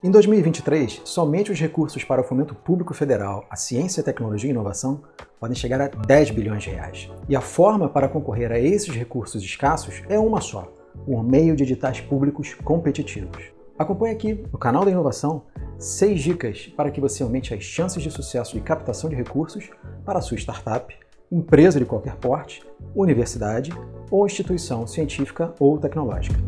Em 2023, somente os recursos para o fomento público federal à ciência, tecnologia e inovação podem chegar a 10 bilhões de reais. E a forma para concorrer a esses recursos escassos é uma só, por meio de editais públicos competitivos. Acompanhe aqui, no canal da Inovação, 6 dicas para que você aumente as chances de sucesso de captação de recursos para a sua startup, empresa de qualquer porte, universidade ou instituição científica ou tecnológica.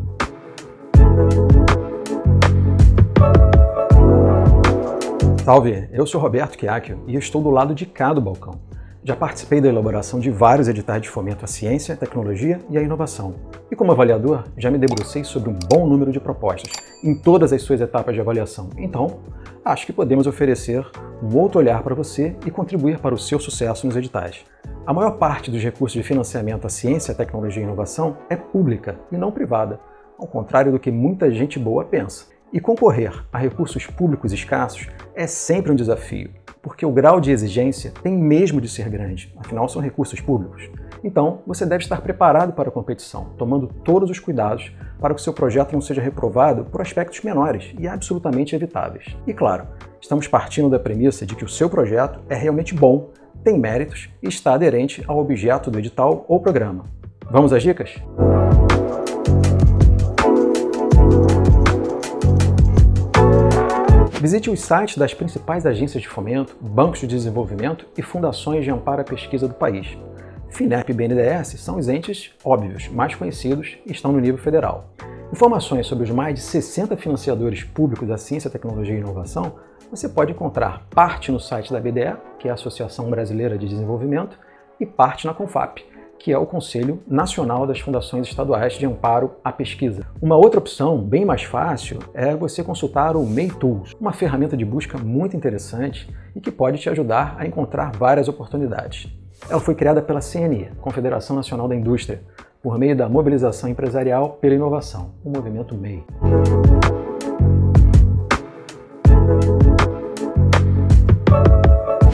Salve, eu sou Roberto Chiacchio e estou do lado de cá do balcão. Já participei da elaboração de vários editais de fomento à ciência, tecnologia e à inovação. E como avaliador, já me debrucei sobre um bom número de propostas em todas as suas etapas de avaliação. Então, acho que podemos oferecer um outro olhar para você e contribuir para o seu sucesso nos editais. A maior parte dos recursos de financiamento à ciência, tecnologia e inovação é pública e não privada, ao contrário do que muita gente boa pensa. E concorrer a recursos públicos escassos é sempre um desafio, porque o grau de exigência tem mesmo de ser grande, afinal são recursos públicos. Então, você deve estar preparado para a competição, tomando todos os cuidados para que o seu projeto não seja reprovado por aspectos menores e absolutamente evitáveis. E claro, estamos partindo da premissa de que o seu projeto é realmente bom, tem méritos e está aderente ao objeto do edital ou programa. Vamos às dicas? Visite os sites das principais agências de fomento, bancos de desenvolvimento e fundações de amparo à pesquisa do país. FINEP e BNDES são os entes óbvios, mais conhecidos e estão no nível federal. Informações sobre os mais de 60 financiadores públicos da ciência, tecnologia e inovação você pode encontrar parte no site da BDE, que é a Associação Brasileira de Desenvolvimento, e parte na CONFAP, que é o Conselho Nacional das Fundações Estaduais de Amparo à Pesquisa. Uma outra opção, bem mais fácil, é você consultar o MEI Tools, uma ferramenta de busca muito interessante e que pode te ajudar a encontrar várias oportunidades. Ela foi criada pela CNI, Confederação Nacional da Indústria, por meio da Mobilização Empresarial pela Inovação, o movimento MEI.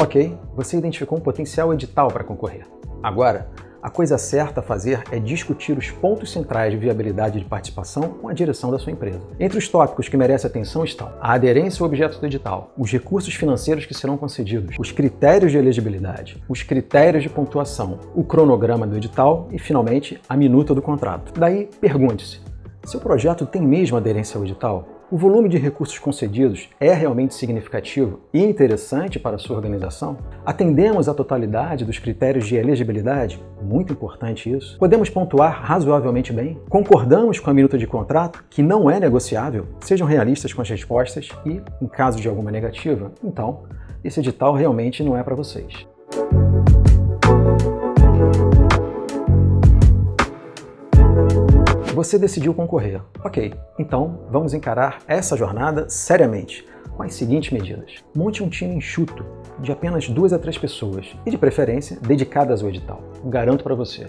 Ok, você identificou um potencial edital para concorrer. Agora, a coisa certa a fazer é discutir os pontos centrais de viabilidade de participação com a direção da sua empresa. Entre os tópicos que merecem atenção estão a aderência ao objeto do edital, os recursos financeiros que serão concedidos, os critérios de elegibilidade, os critérios de pontuação, o cronograma do edital e, finalmente, a minuta do contrato. Daí, pergunte-se, seu projeto tem mesmo aderência ao edital? O volume de recursos concedidos é realmente significativo e interessante para a sua organização? Atendemos à totalidade dos critérios de elegibilidade? Muito importante isso. Podemos pontuar razoavelmente bem? Concordamos com a minuta de contrato, que não é negociável? Sejam realistas com as respostas e, em caso de alguma negativa, então, esse edital realmente não é para vocês. Você decidiu concorrer. Ok, então vamos encarar essa jornada seriamente, com as seguintes medidas. Monte um time enxuto, de apenas 2 a 3 pessoas, e de preferência dedicadas ao edital. Garanto para você,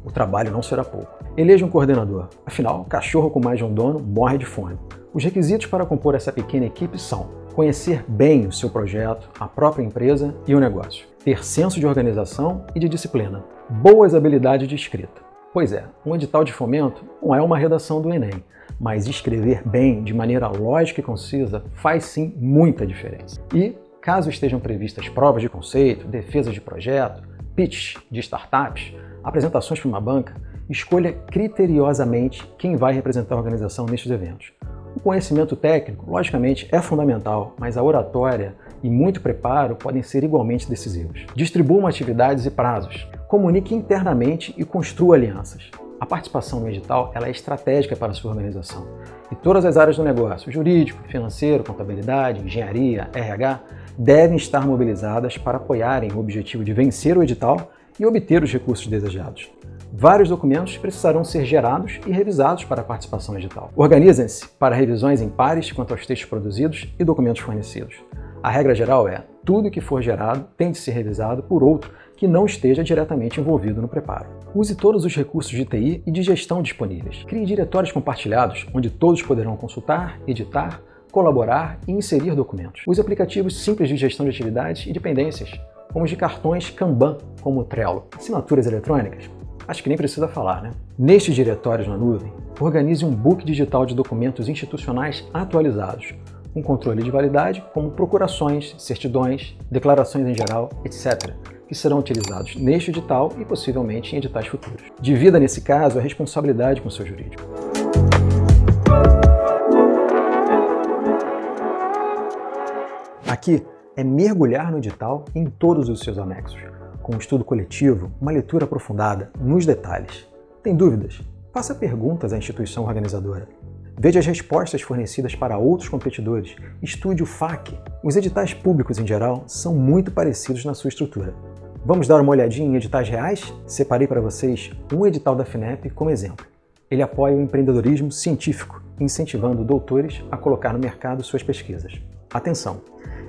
o trabalho não será pouco. Eleja um coordenador, afinal, cachorro com mais de um dono morre de fome. Os requisitos para compor essa pequena equipe são conhecer bem o seu projeto, a própria empresa e o negócio, ter senso de organização e de disciplina, boas habilidades de escrita. Pois é, um edital de fomento não é uma redação do Enem, mas escrever bem, de maneira lógica e concisa, faz sim muita diferença. E, caso estejam previstas provas de conceito, defesas de projeto, pitch de startups, apresentações para uma banca, escolha criteriosamente quem vai representar a organização nestes eventos. O conhecimento técnico, logicamente, é fundamental, mas a oratória e muito preparo podem ser igualmente decisivos. Distribuam atividades e prazos. Comunique internamente e construa alianças. A participação no edital ela é estratégica para a sua organização. E todas as áreas do negócio, jurídico, financeiro, contabilidade, engenharia, RH, devem estar mobilizadas para apoiarem o objetivo de vencer o edital e obter os recursos desejados. Vários documentos precisarão ser gerados e revisados para a participação no edital. Organizem-se para revisões em pares quanto aos textos produzidos e documentos fornecidos. A regra geral é, tudo que for gerado tem de ser revisado por outro que não esteja diretamente envolvido no preparo. Use todos os recursos de TI e de gestão disponíveis. Crie diretórios compartilhados, onde todos poderão consultar, editar, colaborar e inserir documentos. Use aplicativos simples de gestão de atividades e dependências, como os de cartões Kanban, como o Trello. Assinaturas eletrônicas? Acho que nem precisa falar, né? Nestes diretórios na nuvem, organize um book digital de documentos institucionais atualizados, um controle de validade, como procurações, certidões, declarações em geral, etc., que serão utilizados neste edital e possivelmente em editais futuros. Divida, nesse caso, a responsabilidade com o seu jurídico. Aqui é mergulhar no edital em todos os seus anexos, com um estudo coletivo, uma leitura aprofundada nos detalhes. Tem dúvidas? Faça perguntas à instituição organizadora. Veja as respostas fornecidas para outros competidores. Estude o FAQ. Os editais públicos, em geral, são muito parecidos na sua estrutura. Vamos dar uma olhadinha em editais reais? Separei para vocês um edital da FINEP como exemplo. Ele apoia o empreendedorismo científico, incentivando doutores a colocar no mercado suas pesquisas. Atenção!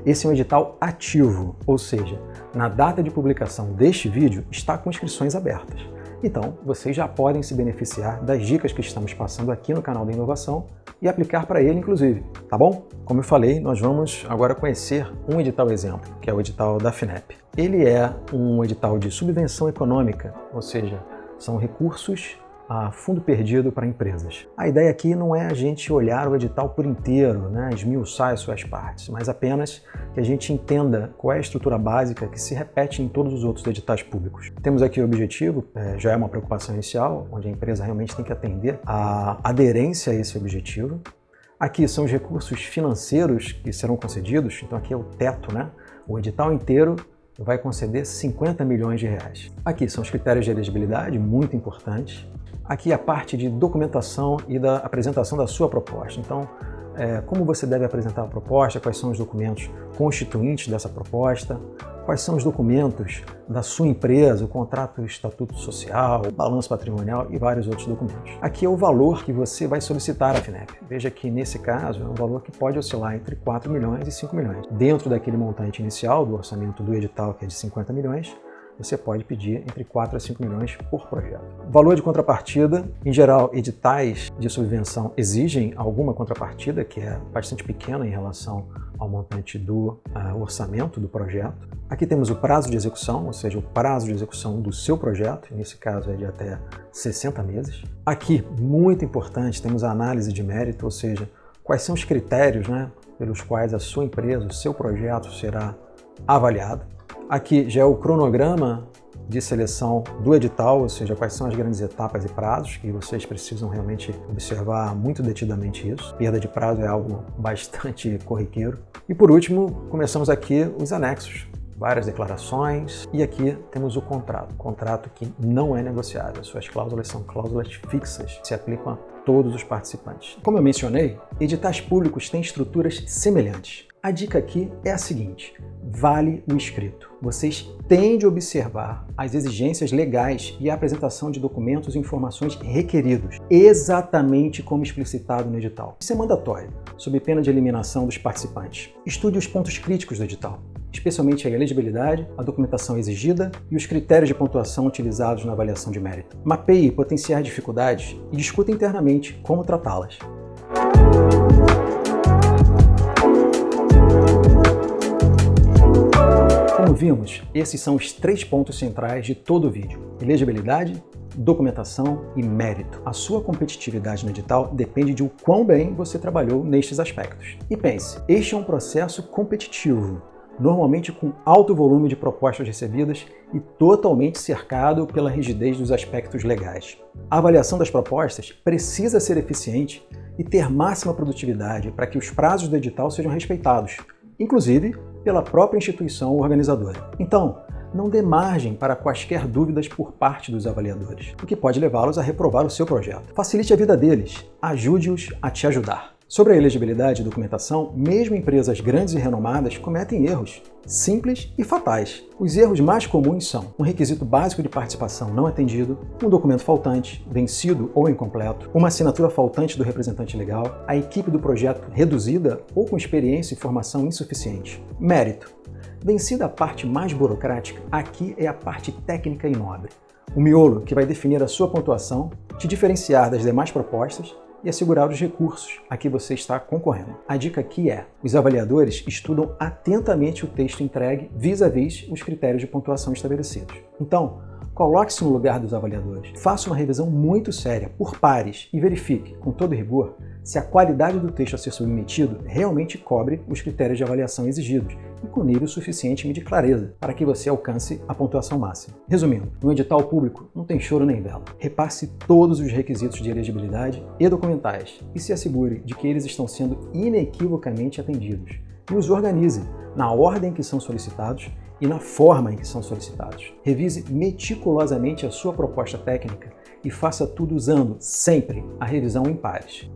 Esse é um edital ativo, ou seja, na data de publicação deste vídeo está com inscrições abertas. Então, vocês já podem se beneficiar das dicas que estamos passando aqui no canal da Inovação e aplicar para ele, inclusive, tá bom? Como eu falei, nós vamos agora conhecer um edital exemplo, que é o edital da FINEP. Ele é um edital de subvenção econômica, ou seja, são recursos a fundo perdido para empresas. A ideia aqui não é a gente olhar o edital por inteiro, esmiuçar as suas partes, mas apenas que a gente entenda qual é a estrutura básica que se repete em todos os outros editais públicos. Temos aqui o objetivo, já é uma preocupação inicial, onde a empresa realmente tem que atender a aderência a esse objetivo. Aqui são os recursos financeiros que serão concedidos, então aqui é o teto, O edital inteiro vai conceder 50 milhões de reais. Aqui são os critérios de elegibilidade, muito importantes. Aqui a parte de documentação e da apresentação da sua proposta. Então, como você deve apresentar a proposta, quais são os documentos constituintes dessa proposta, quais são os documentos da sua empresa, o contrato, o estatuto social, o balanço patrimonial e vários outros documentos. Aqui é o valor que você vai solicitar à FINEP. Veja que nesse caso é um valor que pode oscilar entre 4 milhões e 5 milhões. Dentro daquele montante inicial do orçamento do edital, que é de 50 milhões, você pode pedir entre 4 a 5 milhões por projeto. Valor de contrapartida, em geral, editais de subvenção exigem alguma contrapartida, que é bastante pequena em relação ao montante do orçamento do projeto. Aqui temos o prazo de execução, ou seja, o prazo de execução do seu projeto, nesse caso é de até 60 meses. Aqui, muito importante, temos a análise de mérito, ou seja, quais são os critérios pelos quais a sua empresa, o seu projeto será avaliado. Aqui já é o cronograma de seleção do edital, ou seja, quais são as grandes etapas e prazos, que vocês precisam realmente observar muito detidamente isso. Perda de prazo é algo bastante corriqueiro. E por último, começamos aqui os anexos, várias declarações, e aqui temos o contrato que não é negociável. Suas cláusulas são cláusulas fixas, se aplicam a todos os participantes. Como eu mencionei, editais públicos têm estruturas semelhantes. A dica aqui é a seguinte: vale o escrito. Vocês têm de observar as exigências legais e a apresentação de documentos e informações requeridos, exatamente como explicitado no edital. Isso é mandatório, sob pena de eliminação dos participantes. Estude os pontos críticos do edital, especialmente a elegibilidade, a documentação exigida e os critérios de pontuação utilizados na avaliação de mérito. Mapeie potenciais dificuldades e discuta internamente como tratá-las. Como vimos, esses são os 3 pontos centrais de todo o vídeo: elegibilidade, documentação e mérito. A sua competitividade no edital depende de o quão bem você trabalhou nestes aspectos. E pense, este é um processo competitivo, normalmente com alto volume de propostas recebidas e totalmente cercado pela rigidez dos aspectos legais. A avaliação das propostas precisa ser eficiente e ter máxima produtividade para que os prazos do edital sejam respeitados, inclusive pela própria instituição organizadora. Então, não dê margem para quaisquer dúvidas por parte dos avaliadores, o que pode levá-los a reprovar o seu projeto. Facilite a vida deles, ajude-os a te ajudar. Sobre a elegibilidade e documentação, mesmo empresas grandes e renomadas cometem erros simples e fatais. Os erros mais comuns são um requisito básico de participação não atendido, um documento faltante, vencido ou incompleto, uma assinatura faltante do representante legal, a equipe do projeto reduzida ou com experiência e formação insuficiente. Mérito. Vencida a parte mais burocrática, aqui é a parte técnica e nobre. O miolo que vai definir a sua pontuação, te diferenciar das demais propostas e assegurar os recursos a que você está concorrendo. A dica aqui é: os avaliadores estudam atentamente o texto entregue vis-à-vis os critérios de pontuação estabelecidos. Então, Coloque-se no lugar dos avaliadores. Faça uma revisão muito séria, por pares, e verifique, com todo rigor, se a qualidade do texto a ser submetido realmente cobre os critérios de avaliação exigidos e com nível suficientemente de clareza para que você alcance a pontuação máxima. Resumindo, no edital público não tem choro nem vela. Repasse todos os requisitos de elegibilidade e documentais e se assegure de que eles estão sendo inequivocamente atendidos. E os organize na ordem que são solicitados e na forma em que são solicitados. Revise meticulosamente a sua proposta técnica e faça tudo usando, sempre, a revisão em pares.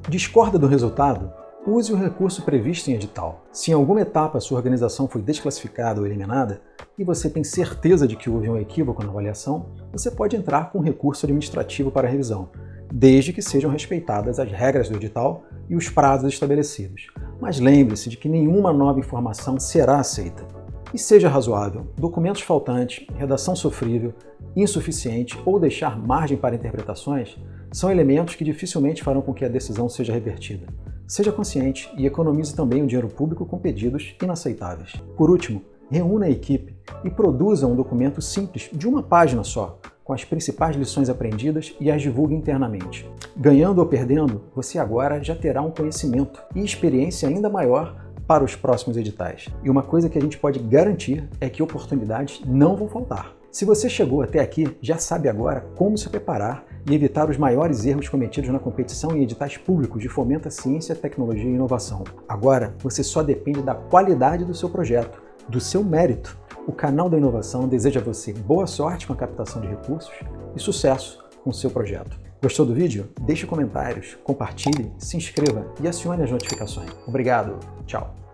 Discorda do resultado? Use o recurso previsto em edital. Se em alguma etapa a sua organização foi desclassificada ou eliminada, e você tem certeza de que houve um equívoco na avaliação, você pode entrar com um recurso administrativo para revisão, desde que sejam respeitadas as regras do edital e os prazos estabelecidos. Mas lembre-se de que nenhuma nova informação será aceita. E seja razoável, documentos faltantes, redação sofrível, insuficiente ou deixar margem para interpretações são elementos que dificilmente farão com que a decisão seja revertida. Seja consciente e economize também o dinheiro público com pedidos inaceitáveis. Por último, reúna a equipe e produza um documento simples de uma página só, com as principais lições aprendidas e as divulgue internamente. Ganhando ou perdendo, você agora já terá um conhecimento e experiência ainda maior para os próximos editais. E uma coisa que a gente pode garantir é que oportunidades não vão faltar. Se você chegou até aqui, já sabe agora como se preparar e evitar os maiores erros cometidos na competição em editais públicos de fomento à ciência, tecnologia e inovação. Agora, você só depende da qualidade do seu projeto, do seu mérito. O canal da inovação deseja a você boa sorte com a captação de recursos e sucesso com o seu projeto. Gostou do vídeo? Deixe comentários, compartilhe, se inscreva e acione as notificações. Obrigado, tchau!